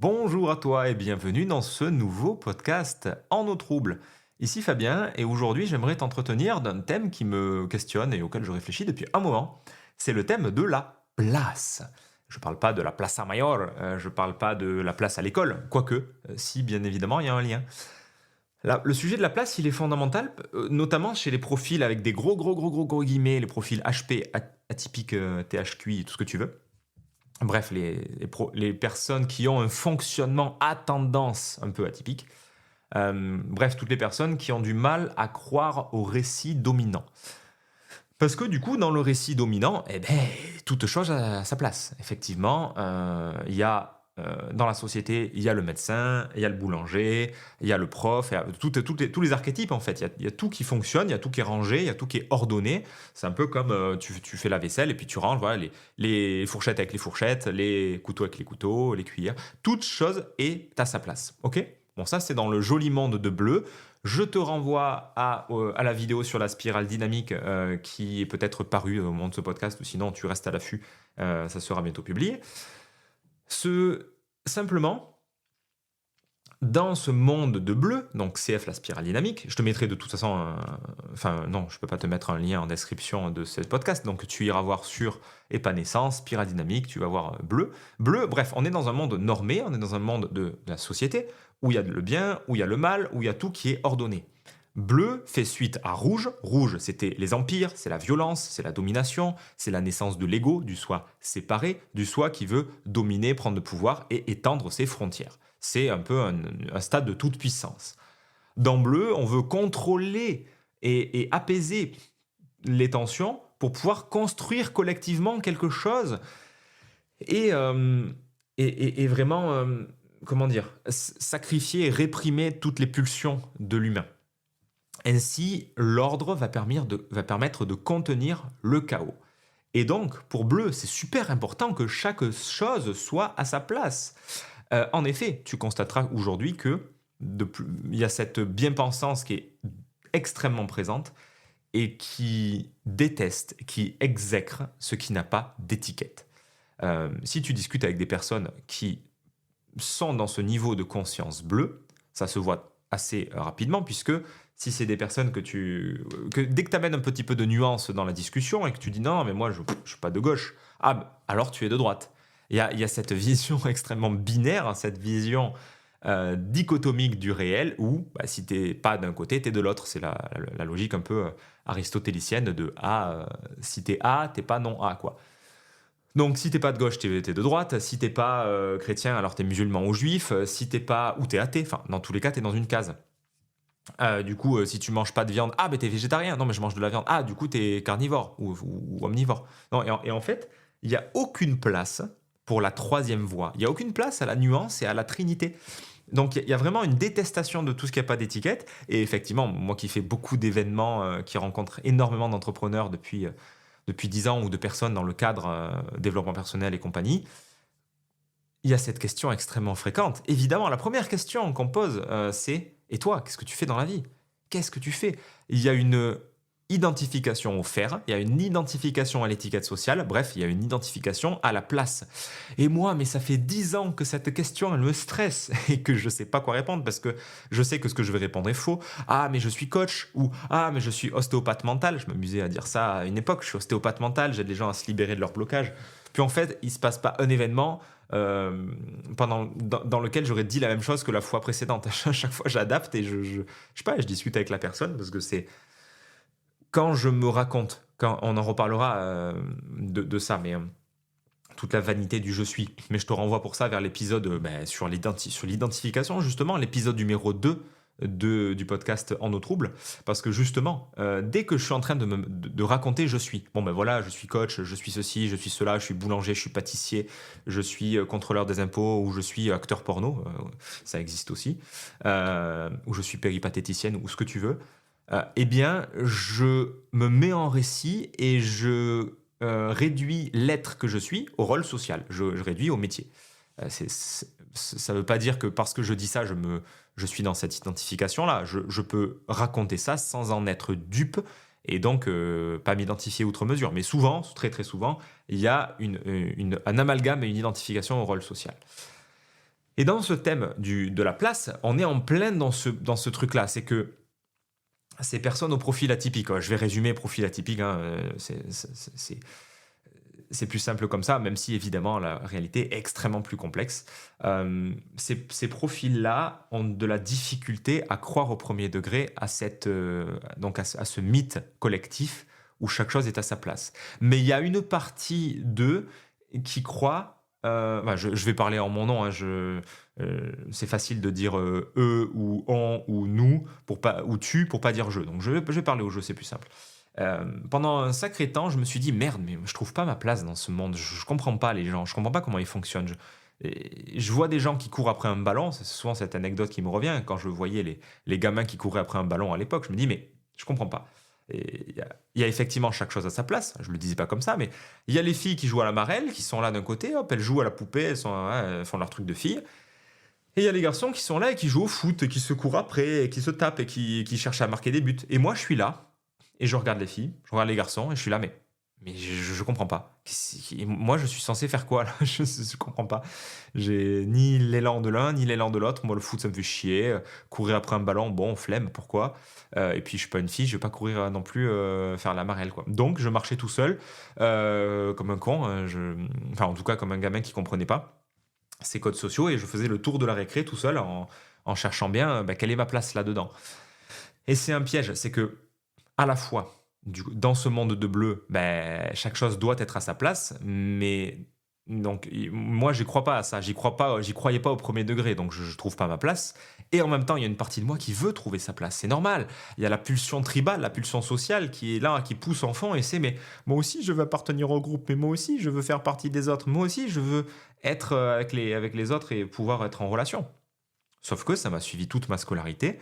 Bonjour à toi et bienvenue dans ce nouveau podcast En eau trouble. Ici Fabien et aujourd'hui j'aimerais t'entretenir d'un thème qui me questionne et auquel je réfléchis depuis un moment. C'est le thème de la place. Je ne parle pas de la Plaza Mayor, je ne parle pas de la place à l'école, quoique, si bien évidemment il y a un lien. Le sujet de la place, il est fondamental, notamment chez les profils avec des gros guillemets, les profils HP, atypiques, THQI, tout ce que tu veux. Bref, les personnes qui ont un fonctionnement à tendance un peu atypique. Bref, toutes les personnes qui ont du mal à croire au récit dominant. Parce que du coup, dans le récit dominant, toute chose a sa place. Effectivement, il y a dans la société, il y a le médecin, il y a le boulanger, il y a le prof, il y a tous les archétypes en fait. Il y a tout qui fonctionne, il y a tout qui est rangé, il y a tout qui est ordonné. C'est un peu comme tu fais la vaisselle et puis tu ranges voilà, les fourchettes avec les fourchettes, les couteaux avec les couteaux, les cuillères. Toute chose est à sa place. Ok. Bon, ça c'est dans le joli monde de Bleu. Je te renvoie à la vidéo sur la spirale dynamique qui est peut-être parue au moment de ce podcast, ou sinon tu restes à l'affût, ça sera bientôt publié. Simplement, dans ce monde de Bleu, donc CF la spirale dynamique, je te mettrai de toute façon, enfin non, je peux pas te mettre un lien en description de ce podcast, donc tu iras voir sur épanescence, spirale dynamique, tu vas voir Bleu. Bleu, bref, on est dans un monde normé, on est dans un monde de la société, où il y a le bien, où il y a le mal, où il y a tout qui est ordonné. Bleu fait suite à rouge. Rouge, c'était les empires, c'est la violence, c'est la domination, c'est la naissance de l'ego, du soi séparé, du soi qui veut dominer, prendre le pouvoir et étendre ses frontières. C'est un peu un stade de toute puissance. Dans Bleu, on veut contrôler et apaiser les tensions pour pouvoir construire collectivement quelque chose et vraiment, comment dire, sacrifier et réprimer toutes les pulsions de l'humain. Ainsi, l'ordre va permettre de contenir le chaos. Et donc, pour Bleu, c'est super important que chaque chose soit à sa place. En effet, tu constateras aujourd'hui que il y a cette bien-pensance qui est extrêmement présente et qui déteste, qui exècre ce qui n'a pas d'étiquette. Si tu discutes avec des personnes qui sont dans ce niveau de conscience bleue, ça se voit assez rapidement, puisque si c'est des personnes que dès que tu amènes un petit peu de nuance dans la discussion et que tu dis non, mais moi je ne suis pas de gauche, alors tu es de droite. Il y a cette vision extrêmement binaire, cette vision dichotomique du réel où si tu n'es pas d'un côté, tu es de l'autre. C'est la logique un peu aristotélicienne de si tu es A, tu n'es pas non A, quoi. Donc si t'es pas de gauche, t'es de droite. Si t'es pas chrétien, alors t'es musulman ou juif. Si t'es pas ou t'es athée. Enfin, dans tous les cas, t'es dans une case. Du coup, si tu manges pas de viande, t'es végétarien. Non, mais je mange de la viande. Du coup, t'es carnivore ou omnivore. Non, et en fait, il y a aucune place pour la troisième voie. Il y a aucune place à la nuance et à la trinité. Donc il y a vraiment une détestation de tout ce qui n'a pas d'étiquette. Et effectivement, moi qui fais beaucoup d'événements, qui rencontre énormément d'entrepreneurs depuis 10 ans ou de personnes dans le cadre développement personnel et compagnie, il y a cette question extrêmement fréquente. Évidemment, la première question qu'on pose, c'est « Et toi, qu'est-ce que tu fais dans la vie ? Qu'est-ce que tu fais ?» Il y a une identification au faire, il y a une identification à l'étiquette sociale, bref, il y a une identification à la place. Et moi, mais ça fait 10 ans que cette question, elle me stresse et que je ne sais pas quoi répondre parce que je sais que ce que je vais répondre est faux. Mais je suis coach ou mais je suis ostéopathe mental. Je m'amusais à dire ça à une époque, je suis ostéopathe mental, j'aide les gens à se libérer de leur blocage. Puis en fait, il ne se passe pas un événement dans lequel j'aurais dit la même chose que la fois précédente. À chaque fois, j'adapte et je sais pas, je discute avec la personne parce que c'est quand je me raconte, quand on en reparlera de ça, mais toute la vanité du je suis. Mais je te renvoie pour ça vers l'épisode sur l'identification, justement, l'épisode numéro 2 du podcast En eau trouble. Parce que justement, dès que je suis en train de raconter je suis, je suis coach, je suis ceci, je suis cela, je suis boulanger, je suis pâtissier, je suis contrôleur des impôts ou je suis acteur porno, ça existe aussi, ou je suis péripatéticienne ou ce que tu veux. Je me mets en récit et je réduis l'être que je suis au rôle social. Je réduis au métier. Ça ne veut pas dire que parce que je dis ça, je suis dans cette identification-là. Je peux raconter ça sans en être dupe et donc pas m'identifier outre mesure. Mais souvent, très très souvent, il y a un amalgame et une identification au rôle social. Et dans ce thème de la place, on est en plein dans ce truc-là. C'est que ces personnes au profil atypique, je vais résumer profil atypique, hein, c'est plus simple comme ça, même si évidemment la réalité est extrêmement plus complexe. Ces profils-là ont de la difficulté à croire au premier degré à ce mythe collectif où chaque chose est à sa place. Mais il y a une partie d'eux qui croient, je vais parler en mon nom, hein, c'est facile de dire eux ou on ou nous ou tu pour pas dire je. Donc je vais parler au jeu, c'est plus simple. Pendant un sacré temps, je me suis dit merde, mais je trouve pas ma place dans ce monde. Je comprends pas les gens, je comprends pas comment ils fonctionnent. Je vois des gens qui courent après un ballon, c'est souvent cette anecdote qui me revient quand je voyais les gamins qui couraient après un ballon à l'époque. Je me dis, mais je comprends pas. Il y a effectivement chaque chose à sa place, je le disais pas comme ça, mais il y a les filles qui jouent à la marelle, qui sont là d'un côté, hop, elles jouent à la poupée, elles font leur truc de filles. Et il y a les garçons qui sont là et qui jouent au foot, et qui se courent après, et qui se tapent, et qui cherchent à marquer des buts. Et moi, je suis là, et je regarde les filles, je regarde les garçons, et je suis là, mais je comprends pas. Moi, je suis censé faire quoi là? Je comprends pas. J'ai ni l'élan de l'un, ni l'élan de l'autre. Moi, le foot, ça me fait chier. Courir après un ballon, bon, flemme, pourquoi? Et puis, je suis pas une fille, je vais pas courir non plus faire la marelle, quoi. Donc, je marchais tout seul, comme un con. Enfin, en tout cas, comme un gamin qui comprenait pas ces codes sociaux, et je faisais le tour de la récré tout seul en cherchant bien quelle est ma place là-dedans. Et c'est un piège, c'est que à la fois, dans ce monde de bleu, chaque chose doit être à sa place, mais donc moi j'y crois pas à ça, j'y croyais pas au premier degré, donc je trouve pas ma place. Et en même temps, il y a une partie de moi qui veut trouver sa place, c'est normal. Il y a la pulsion tribale, la pulsion sociale qui est là, qui pousse en fond, et c'est mais moi aussi je veux appartenir au groupe, mais moi aussi je veux faire partie des autres, moi aussi je veux être avec les autres et pouvoir être en relation. Sauf que ça m'a suivi toute ma scolarité.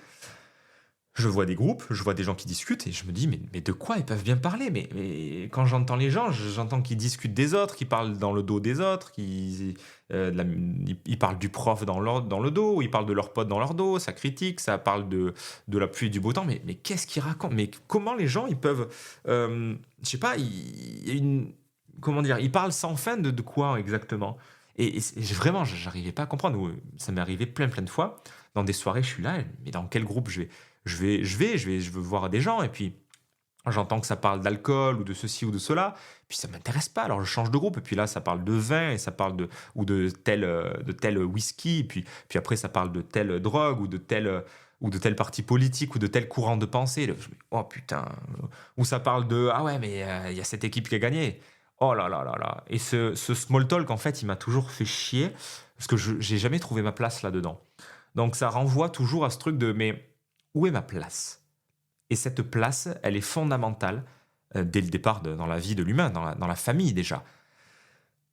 Je vois des groupes, je vois des gens qui discutent et je me dis, mais de quoi ils peuvent bien parler? Mais quand j'entends les gens, j'entends qu'ils discutent des autres, qu'ils parlent dans le dos des autres, ils parlent du prof dans le dos, ils parlent de leurs potes dans leur dos, ça critique, ça parle de la pluie et du beau temps. Mais qu'est-ce qu'ils racontent? Mais comment les gens, ils peuvent. Je sais pas, il y a comment dire, ils parlent sans fin de quoi exactement? Vraiment, j'arrivais pas à comprendre. Ça m'est arrivé plein de fois. Dans des soirées, je suis là, mais dans quel groupe je vais? Je veux voir des gens, et puis j'entends que ça parle d'alcool ou de ceci ou de cela, puis ça m'intéresse pas, alors je change de groupe, et puis là ça parle de vin, et ça parle de tel whisky, et puis après ça parle de telle drogue, ou de tel parti politique, ou de tel courant de pensée. Oh putain, ou ça parle de ah ouais, mais il y a cette équipe qui a gagné. Oh là là là là. Et ce small talk, en fait, il m'a toujours fait chier, parce que j'ai jamais trouvé ma place là-dedans. Donc ça renvoie toujours à ce truc de mais où est ma place? Et cette place, elle est fondamentale dès le départ dans la vie de l'humain, dans la famille déjà.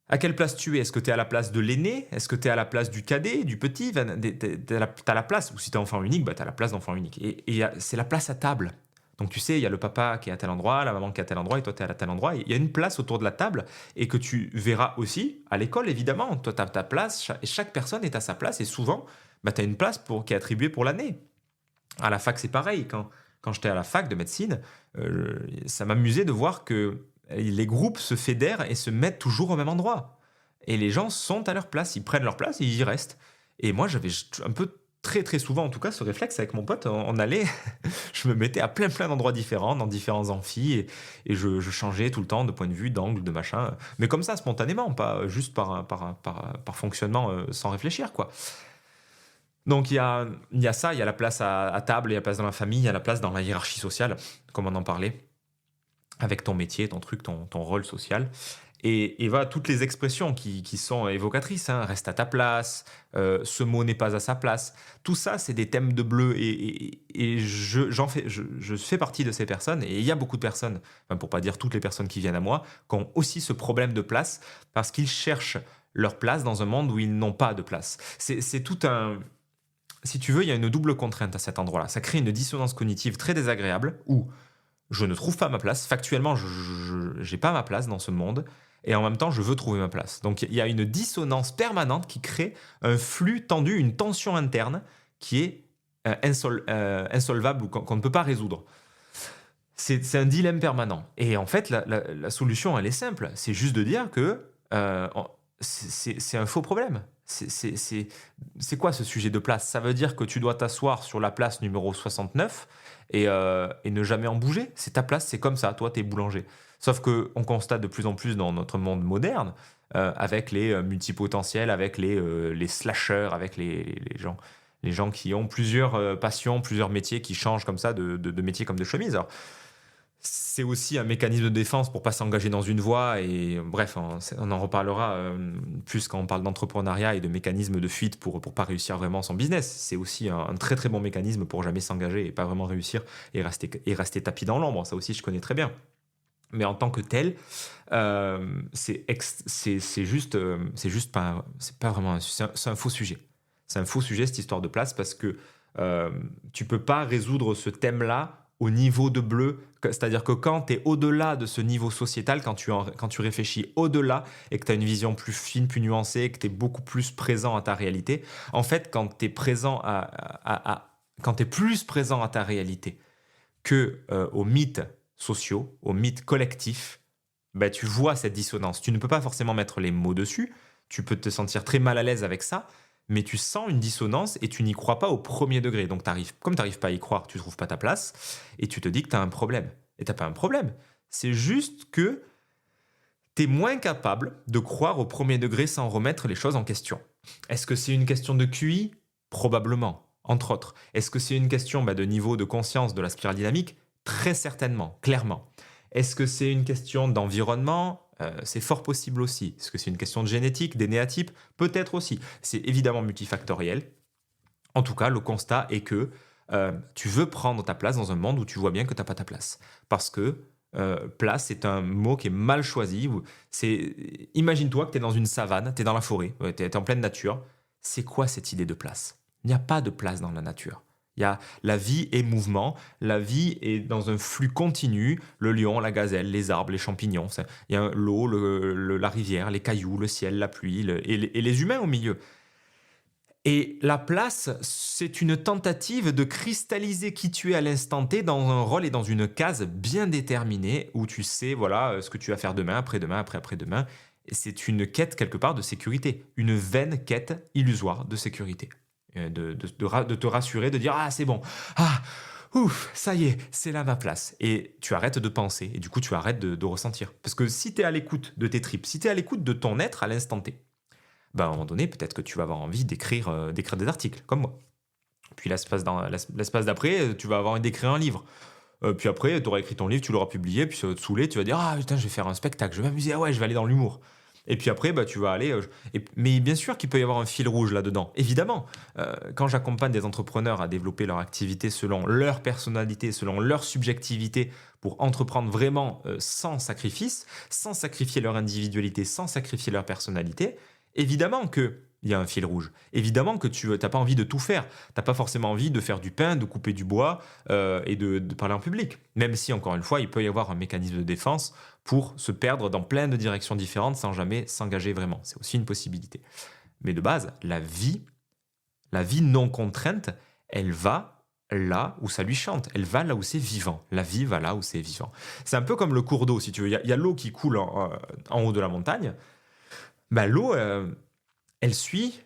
À quelle place tu es? Est-ce que tu es à la place de l'aîné? Est-ce que tu es à la place du cadet, du petit? Tu as la place, ou si tu es enfant unique, tu as la place d'enfant unique. Et c'est la place à table. Donc tu sais, il y a le papa qui est à tel endroit, la maman qui est à tel endroit, et toi tu es à tel endroit. Il y a une place autour de la table, et que tu verras aussi à l'école, évidemment. Toi tu as ta place, et chaque personne est à sa place, et souvent, tu as une place qui est attribuée pour l'année. À la fac, c'est pareil. Quand j'étais à la fac de médecine, ça m'amusait de voir que les groupes se fédèrent et se mettent toujours au même endroit. Et les gens sont à leur place, ils prennent leur place et ils y restent. Et moi, j'avais un peu très très souvent, en tout cas, ce réflexe avec mon pote. On allait, je me mettais à plein d'endroits différents, dans différents amphis, et je changeais tout le temps de point de vue, d'angle, de machin. Mais comme ça, spontanément, pas juste par fonctionnement sans réfléchir, quoi. Donc il y a ça, il y a la place à table, il y a la place dans la famille, il y a la place dans la hiérarchie sociale, comme on en parlait, avec ton métier, ton truc, ton rôle social. Et voilà, toutes les expressions qui sont évocatrices, hein, reste à ta place, ce mot n'est pas à sa place, tout ça c'est des thèmes de bleu, et je fais partie de ces personnes, et il y a beaucoup de personnes, enfin, pour pas dire toutes les personnes qui viennent à moi, qui ont aussi ce problème de place, parce qu'ils cherchent leur place dans un monde où ils n'ont pas de place. C'est tout un... Si tu veux, il y a une double contrainte à cet endroit-là. Ça crée une dissonance cognitive très désagréable où je ne trouve pas ma place. Factuellement, je n'ai pas ma place dans ce monde. Et en même temps, je veux trouver ma place. Donc, il y a une dissonance permanente qui crée un flux tendu, une tension interne qui est insolvable ou qu'on ne peut pas résoudre. C'est un dilemme permanent. Et en fait, la solution, elle est simple. C'est juste de dire que c'est un faux problème. C'est quoi ce sujet de place? Ça veut dire que tu dois t'asseoir sur la place numéro 69 et ne jamais en bouger? C'est ta place, c'est comme ça, toi, tu es boulanger. Sauf qu'on constate de plus en plus dans notre monde moderne, avec les multipotentiels, avec les slasheurs, avec les gens qui ont plusieurs passions, plusieurs métiers qui changent comme ça de métier comme de chemise. Alors, c'est aussi un mécanisme de défense pour pas s'engager dans une voie et bref, on en reparlera plus quand on parle d'entrepreneuriat et de mécanismes de fuite pour pas réussir vraiment son business. C'est aussi un très très bon mécanisme pour jamais s'engager et pas vraiment réussir et rester tapis dans l'ombre. Ça aussi, je connais très bien. Mais en tant que tel, c'est juste pas, c'est pas vraiment, c'est un faux sujet. C'est un faux sujet cette histoire de place parce que tu peux pas résoudre ce thème-là au niveau de bleu. C'est-à-dire que quand tu es au-delà de ce niveau sociétal, quand tu réfléchis au-delà et que tu as une vision plus fine, plus nuancée, que tu es beaucoup plus présent à ta réalité, en fait, quand tu es présent quand tu es plus présent à ta réalité que aux mythes sociaux, aux mythes collectifs, bah, tu vois cette dissonance. Tu ne peux pas forcément mettre les mots dessus, tu peux te sentir très mal à l'aise avec ça, mais tu sens une dissonance et tu n'y crois pas au premier degré. Donc, comme tu n'arrives pas à y croire, tu ne trouves pas ta place et tu te dis que tu as un problème. Et tu n'as pas un problème. C'est juste que tu es moins capable de croire au premier degré sans remettre les choses en question. Est-ce que c'est une question de QI? Probablement, entre autres. Est-ce que c'est une question de niveau de conscience de la spirale dynamique? Très certainement, clairement. Est-ce que c'est une question d'environnement? C'est fort possible aussi. Est-ce que c'est une question de génétique, d'énéatype? Peut-être aussi. C'est évidemment multifactoriel. En tout cas, le constat est que tu veux prendre ta place dans un monde où tu vois bien que tu n'as pas ta place. Parce que place, c'est un mot qui est mal choisi. Imagine-toi que tu es dans une savane, tu es dans la forêt, tu es en pleine nature. C'est quoi cette idée de place? Il n'y a pas de place dans la nature. La vie est mouvement, la vie est dans un flux continu, le lion, la gazelle, les arbres, les champignons, il y a l'eau, la rivière, les cailloux, le ciel, la pluie et les humains au milieu. Et la place, c'est une tentative de cristalliser qui tu es à l'instant T dans un rôle et dans une case bien déterminée où tu sais voilà ce que tu vas faire demain, après-demain, après-après-demain. Et c'est une quête quelque part de sécurité, une vaine quête illusoire de sécurité. De te rassurer, de dire ah c'est bon, ah ouf, ça y est, c'est là ma place. Et tu arrêtes de penser et du coup tu arrêtes de ressentir. Parce que si tu es à l'écoute de tes tripes, si tu es à l'écoute de ton être à l'instant T, à un moment donné, peut-être que tu vas avoir envie d'écrire des articles, comme moi. Puis l'espace d'après, tu vas avoir envie d'écrire un livre. Puis après, tu auras écrit ton livre, tu l'auras publié, puis ça va te saouler, tu vas dire ah putain, je vais faire un spectacle, je vais m'amuser, ah ouais, je vais aller dans l'humour. Et puis après, tu vas aller. Mais bien sûr qu'il peut y avoir un fil rouge là-dedans. Évidemment, quand j'accompagne des entrepreneurs à développer leur activité selon leur personnalité, selon leur subjectivité, pour entreprendre vraiment sans sacrifice, sans sacrifier leur individualité, sans sacrifier leur personnalité, évidemment qu'il y a un fil rouge. Évidemment que tu n'as pas envie de tout faire. Tu n'as pas forcément envie de faire du pain, de couper du bois et de parler en public. Même si, encore une fois, il peut y avoir un mécanisme de défense pour se perdre dans plein de directions différentes sans jamais s'engager vraiment. C'est aussi une possibilité. Mais de base, la vie non contrainte, elle va là où ça lui chante. Elle va là où c'est vivant. La vie va là où c'est vivant. C'est un peu comme le cours d'eau, si tu veux. Il y a l'eau qui coule en haut de la montagne. L'eau, elle suit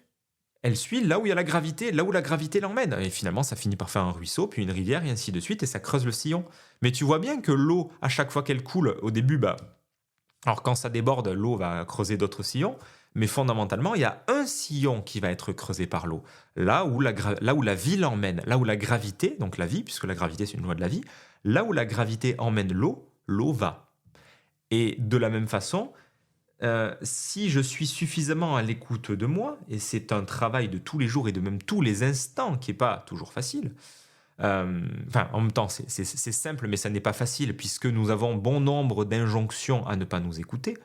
là où il y a la gravité, là où la gravité l'emmène. Et finalement, ça finit par faire un ruisseau, puis une rivière, et ainsi de suite, et ça creuse le sillon. Mais tu vois bien que l'eau, à chaque fois qu'elle coule, au début, alors quand ça déborde, l'eau va creuser d'autres sillons, mais fondamentalement, il y a un sillon qui va être creusé par l'eau. Là où la vie l'emmène, là où la gravité, donc la vie, puisque la gravité c'est une loi de la vie, là où la gravité emmène l'eau va. Et de la même façon, si je suis suffisamment à l'écoute de moi, et c'est un travail de tous les jours et de même tous les instants qui n'est pas toujours facile, en même temps c'est simple mais ça n'est pas facile puisque nous avons bon nombre d'injonctions à ne pas nous écouter,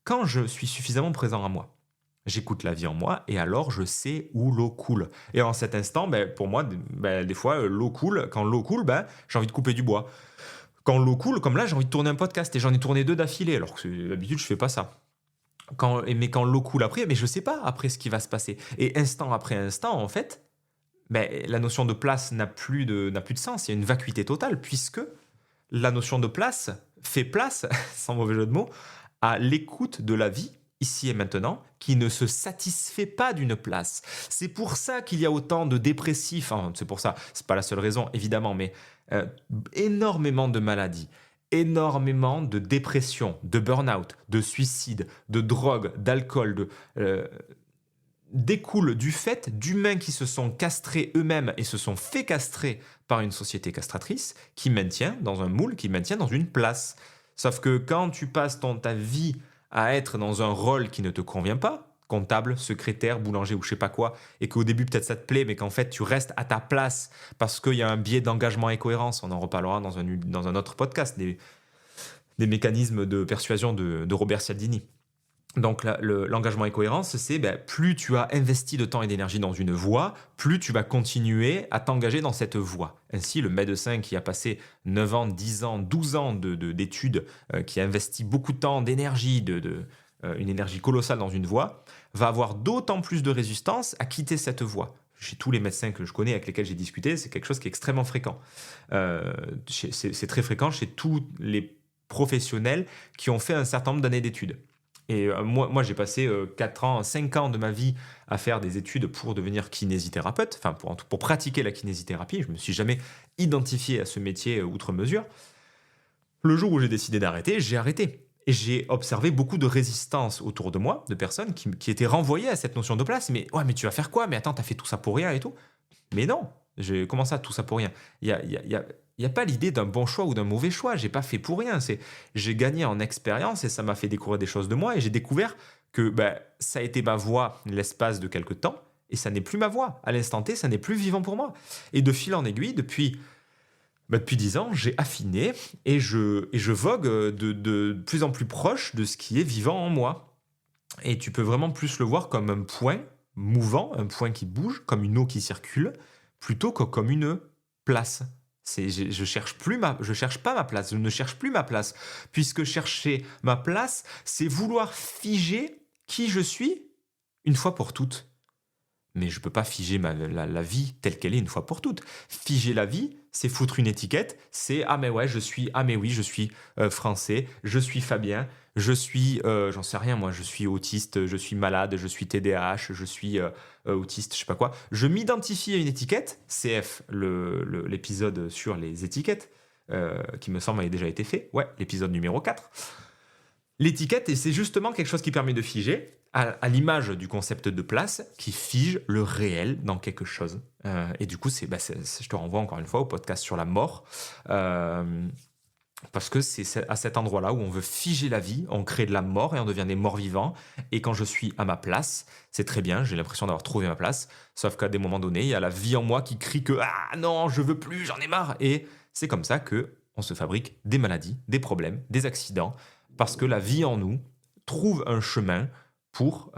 quand je suis suffisamment présent à moi, j'écoute la vie en moi et alors je sais où l'eau coule. Et en cet instant, pour moi, des fois, l'eau coule. Quand l'eau coule, j'ai envie de couper du bois. Quand l'eau coule, comme là, j'ai envie de tourner un podcast et j'en ai tourné 2 d'affilée, alors que d'habitude, je fais pas ça. Mais quand l'eau coule après, mais je sais pas après ce qui va se passer. Et instant après instant, en fait, la notion de place n'a plus de sens. Il y a une vacuité totale puisque la notion de place fait place, sans mauvais jeu de mots, à l'écoute de la vie ici et maintenant, qui ne se satisfait pas d'une place. C'est pour ça qu'il y a autant de dépressifs, enfin, c'est pour ça, c'est pas la seule raison évidemment, mais euh, énormément de maladies, énormément de dépression, de burn-out, de suicide, de drogue, d'alcool, euh, découle du fait d'humains qui se sont castrés eux-mêmes et se sont fait castrer par une société castratrice qui maintient dans un moule, qui maintient dans une place. Sauf que quand tu passes ta vie à être dans un rôle qui ne te convient pas, comptable, secrétaire, boulanger ou je sais pas quoi, et qu'au début peut-être ça te plaît, mais qu'en fait tu restes à ta place parce qu'il y a un biais d'engagement et cohérence, on en reparlera dans un autre podcast, des mécanismes de persuasion de Robert Cialdini. Donc l'engagement et cohérence, c'est plus tu as investi de temps et d'énergie dans une voie, plus tu vas continuer à t'engager dans cette voie. Ainsi, le médecin qui a passé 9 ans, 10 ans, 12 ans d'études, qui a investi beaucoup de temps, d'énergie, une énergie colossale dans une voie, va avoir d'autant plus de résistance à quitter cette voie. Chez tous les médecins que je connais, avec lesquels j'ai discuté, c'est quelque chose qui est extrêmement fréquent. C'est très fréquent chez tous les professionnels qui ont fait un certain nombre d'années d'études. Et moi j'ai passé 4 ans, 5 ans de ma vie à faire des études pour devenir kinésithérapeute, enfin pour pratiquer la kinésithérapie. Je ne me suis jamais identifié à ce métier outre mesure. Le jour où j'ai décidé d'arrêter, j'ai arrêté. Et j'ai observé beaucoup de résistance autour de moi, de personnes qui étaient renvoyées à cette notion de place. Mais ouais, mais tu vas faire quoi? Mais attends, t'as fait tout ça pour rien et tout. Mais non, comment ça, tout ça pour rien? Il y a pas l'idée d'un bon choix ou d'un mauvais choix. J'ai pas fait pour rien. J'ai gagné en expérience et ça m'a fait découvrir des choses de moi. Et j'ai découvert que ça a été ma voie l'espace de quelques temps. Et ça n'est plus ma voie. À l'instant T, ça n'est plus vivant pour moi. Et de fil en aiguille, depuis 10 ans, j'ai affiné et je vogue de plus en plus proche de ce qui est vivant en moi. Et tu peux vraiment plus le voir comme un point mouvant, un point qui bouge, comme une eau qui circule, plutôt que comme une place. Je cherche pas ma place, je ne cherche plus ma place, puisque chercher ma place, c'est vouloir figer qui je suis une fois pour toutes. Mais je ne peux pas figer la vie telle qu'elle est une fois pour toutes. Figer la vie, c'est foutre une étiquette, c'est ah mais ouais, je suis français, je suis Fabien, je suis, j'en sais rien moi, je suis autiste, je suis malade, je suis TDAH, je suis autiste, je sais pas quoi. Je m'identifie à une étiquette, CF, l'épisode sur les étiquettes, qui me semble a déjà été fait, ouais, l'épisode numéro 4. L'étiquette, et c'est justement quelque chose qui permet de figer, à l'image du concept de place, qui fige le réel dans quelque chose. Et du coup, je te renvoie encore une fois au podcast sur la mort, parce que c'est à cet endroit-là où on veut figer la vie, on crée de la mort et on devient des morts vivants. Et quand je suis à ma place, c'est très bien, j'ai l'impression d'avoir trouvé ma place, sauf qu'à des moments donnés, il y a la vie en moi qui crie que « Ah non, je veux plus, j'en ai marre !» Et c'est comme ça que on se fabrique des maladies, des problèmes, des accidents, parce que la vie en nous trouve un chemin pour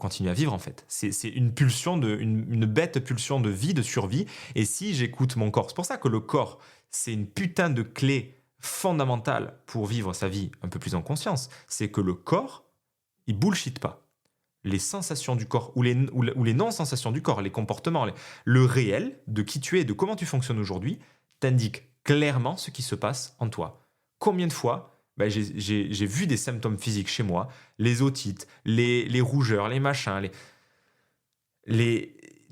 continuer à vivre en fait. C'est une pulsion, une bête pulsion de vie, de survie. Et si j'écoute mon corps, c'est pour ça que le corps, c'est une putain de clé fondamentale pour vivre sa vie un peu plus en conscience. C'est que le corps, il bullshit pas. Les sensations du corps ou les non-sensations du corps, les comportements, le réel de qui tu es, de comment tu fonctionnes aujourd'hui, t'indique clairement ce qui se passe en toi. Combien de fois j'ai vu des symptômes physiques chez moi, les otites, les rougeurs, les machins,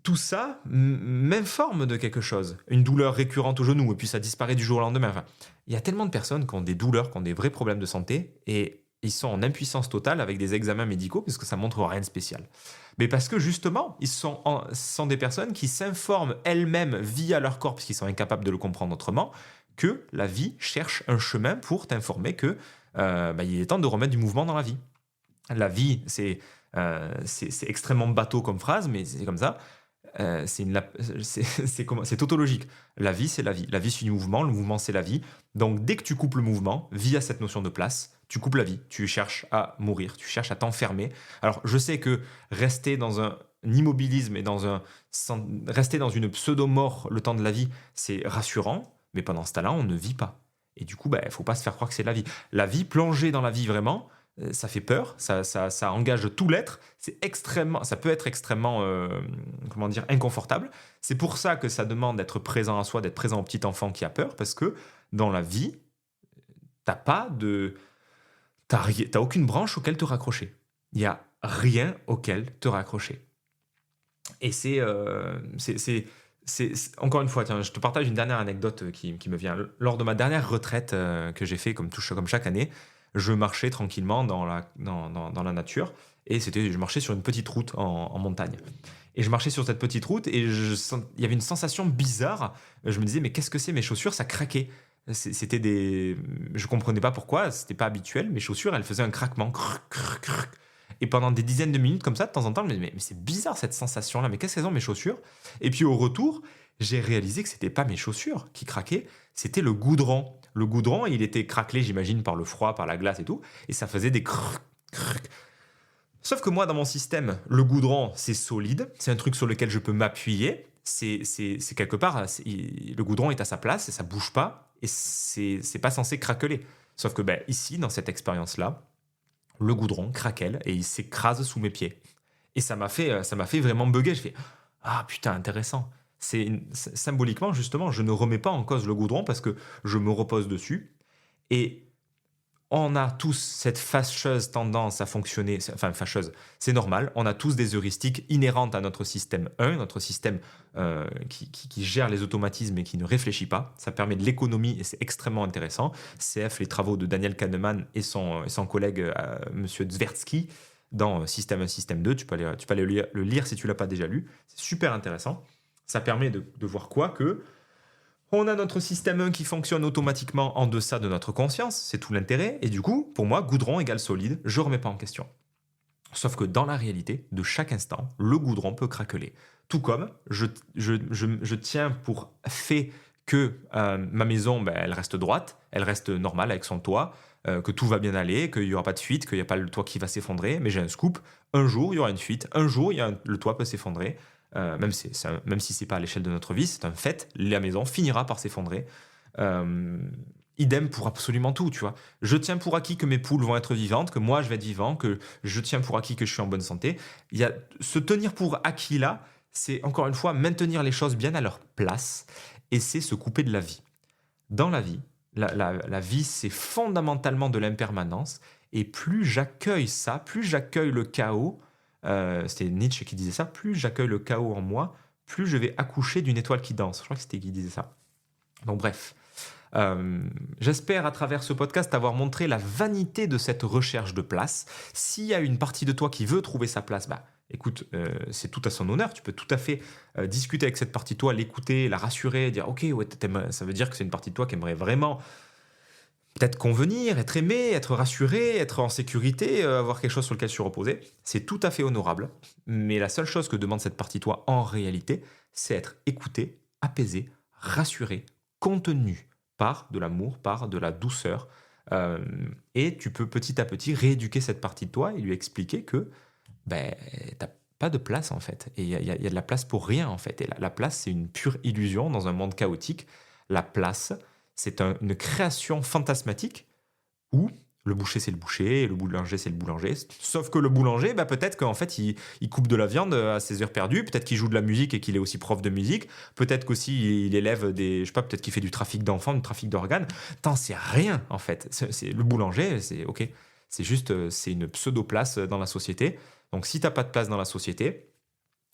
tout ça m'informe de quelque chose. Une douleur récurrente au genou, et puis ça disparaît du jour au lendemain. Enfin, il y a tellement de personnes qui ont des douleurs, qui ont des vrais problèmes de santé, et ils sont en impuissance totale avec des examens médicaux, parce que ça montre rien de spécial. Mais parce que justement, ils sont des personnes qui s'informent elles-mêmes via leur corps, parce qu'ils sont incapables de le comprendre autrement, que la vie cherche un chemin pour t'informer que il est temps de remettre du mouvement dans la vie. La vie, c'est extrêmement bateau comme phrase, mais c'est comme ça. C'est tautologique. La vie, c'est la vie. La vie, c'est du mouvement. Le mouvement, c'est la vie. Donc, dès que tu coupes le mouvement, via cette notion de place, tu coupes la vie. Tu cherches à mourir. Tu cherches à t'enfermer. Alors, je sais que rester dans un immobilisme et rester dans une pseudo-mort le temps de la vie, c'est rassurant. Mais pendant ce temps-là, on ne vit pas. Et du coup, il ne faut pas se faire croire que c'est la vie. La vie, plonger dans la vie vraiment, ça fait peur, ça engage tout l'être, ça peut être extrêmement inconfortable. C'est pour ça que ça demande d'être présent à soi, d'être présent au petit enfant qui a peur, parce que dans la vie, t'as aucune branche auquel te raccrocher. il n'y a rien auquel te raccrocher. Et encore une fois, tiens, je te partage une dernière anecdote qui me vient. Lors de ma dernière retraite que j'ai fait comme chaque année, je marchais tranquillement dans la nature et je marchais sur une petite route en montagne. Et je marchais sur cette petite route et il y avait une sensation bizarre. Je me disais, mais qu'est-ce que c'est? Mes chaussures, ça craquait. C'était des. Je comprenais pas pourquoi, c'était pas habituel. Mes chaussures, elles faisaient un craquement. Et pendant des dizaines de minutes comme ça, de temps en temps, je me disais, mais c'est bizarre cette sensation-là, mais qu'est-ce qu'elles ont mes chaussures? Et puis au retour, j'ai réalisé que c'était pas mes chaussures qui craquaient, c'était le goudron. Le goudron, il était craquelé, j'imagine, par le froid, par la glace et tout, et ça faisait des crrr. Sauf que moi, dans mon système, le goudron, c'est solide, c'est un truc sur lequel je peux m'appuyer, c'est quelque part, le goudron est à sa place et ça bouge pas, et c'est pas censé craqueler. Sauf que ben, ici, dans cette expérience-là, le goudron craquelle et il s'écrase sous mes pieds. Et ça m'a fait vraiment bugger. Je fais ah putain, intéressant. Symboliquement, justement, je ne remets pas en cause le goudron parce que je me repose dessus. Et on a tous cette fâcheuse tendance à fonctionner, enfin fâcheuse, c'est normal, on a tous des heuristiques inhérentes à notre système 1, notre système qui gère les automatismes et qui ne réfléchit pas. Ça permet de l'économie et c'est extrêmement intéressant. CF, les travaux de Daniel Kahneman et son collègue Monsieur Tversky dans Système 1, Système 2, tu peux aller le lire si tu ne l'as pas déjà lu, c'est super intéressant. Ça permet de voir quoi que on a notre système 1 qui fonctionne automatiquement en deçà de notre conscience, c'est tout l'intérêt, et du coup, pour moi, goudron égale solide, je ne remets pas en question. Sauf que dans la réalité, de chaque instant, le goudron peut craqueler. Tout comme je tiens pour fait que ma maison, ben, elle reste droite, elle reste normale avec son toit, que tout va bien aller, qu'il n'y aura pas de fuite, qu'il n'y a pas le toit qui va s'effondrer, mais j'ai un scoop, un jour il y aura une fuite, un jour le toit peut s'effondrer, même si c'est pas à l'échelle de notre vie, c'est un fait, la maison finira par s'effondrer. Euh, Idem pour absolument tout, tu vois. Je tiens pour acquis que mes poules vont être vivantes, que moi je vais être vivant, que je tiens pour acquis que je suis en bonne santé. Il y a ce tenir pour acquis là, c'est encore une fois maintenir les choses bien à leur place et c'est se couper de la vie. Dans la vie, la vie c'est fondamentalement de l'impermanence et plus j'accueille ça, plus j'accueille le chaos, c'était Nietzsche qui disait ça, plus j'accueille le chaos en moi, plus je vais accoucher d'une étoile qui danse. Je crois que c'était qui disait ça. Donc bref, j'espère à travers ce podcast avoir montré la vanité de cette recherche de place. S'il y a une partie de toi qui veut trouver sa place, bah écoute, c'est tout à son honneur. Tu peux tout à fait discuter avec cette partie de toi, l'écouter, la rassurer, dire ok, ouais, ça veut dire que c'est une partie de toi qui aimerait vraiment peut-être convenir, être aimé, être rassuré, être en sécurité, avoir quelque chose sur lequel se reposer. C'est tout à fait honorable. Mais la seule chose que demande cette partie de toi en réalité, c'est être écouté, apaisé, rassuré, contenu par de l'amour, par de la douceur. Euh, et tu peux petit à petit rééduquer cette partie de toi et lui expliquer que ben, t'as pas de place en fait. Et il y a de la place pour rien en fait. Et la place, c'est une pure illusion dans un monde chaotique. La place, c'est une création fantasmatique où le boucher c'est le boucher, et le boulanger c'est le boulanger. Sauf que le boulanger, bah, peut-être qu'en fait il coupe de la viande à ses heures perdues, peut-être qu'il joue de la musique et qu'il est aussi prof de musique, peut-être qu'aussi il élève je sais pas, peut-être qu'il fait du trafic d'enfants, du trafic d'organes. T'en sais rien en fait. Le boulanger, c'est ok, c'est juste c'est une pseudo-place dans la société. Donc si t'as pas de place dans la société,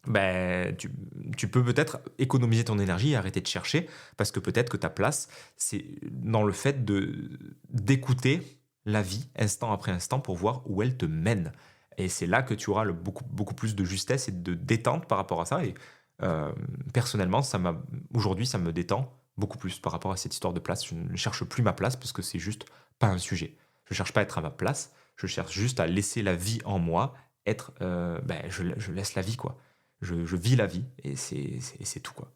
ben, tu peux peut-être économiser ton énergie et arrêter de chercher parce que peut-être que ta place, c'est dans le fait d'écouter la vie instant après instant pour voir où elle te mène. Et c'est là que tu auras beaucoup plus de justesse et de détente par rapport à ça. Et euh, personnellement, aujourd'hui, ça me détend beaucoup plus par rapport à cette histoire de place. Je ne cherche plus ma place parce que c'est juste pas un sujet. Je cherche pas à être à ma place. Je cherche juste à laisser la vie en moi être. Ben, je laisse la vie, quoi. Je vis la vie et c'est tout, quoi.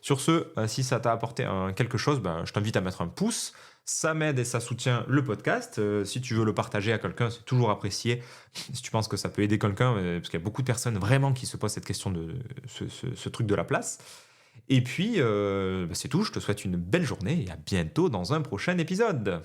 Sur ce, si ça t'a apporté quelque chose, ben, je t'invite à mettre un pouce. Ça m'aide et ça soutient le podcast. Si tu veux le partager à quelqu'un, c'est toujours apprécié. Si tu penses que ça peut aider quelqu'un, parce qu'il y a beaucoup de personnes vraiment qui se posent cette question de ce truc de la place. Et puis, ben, c'est tout. Je te souhaite une belle journée et à bientôt dans un prochain épisode.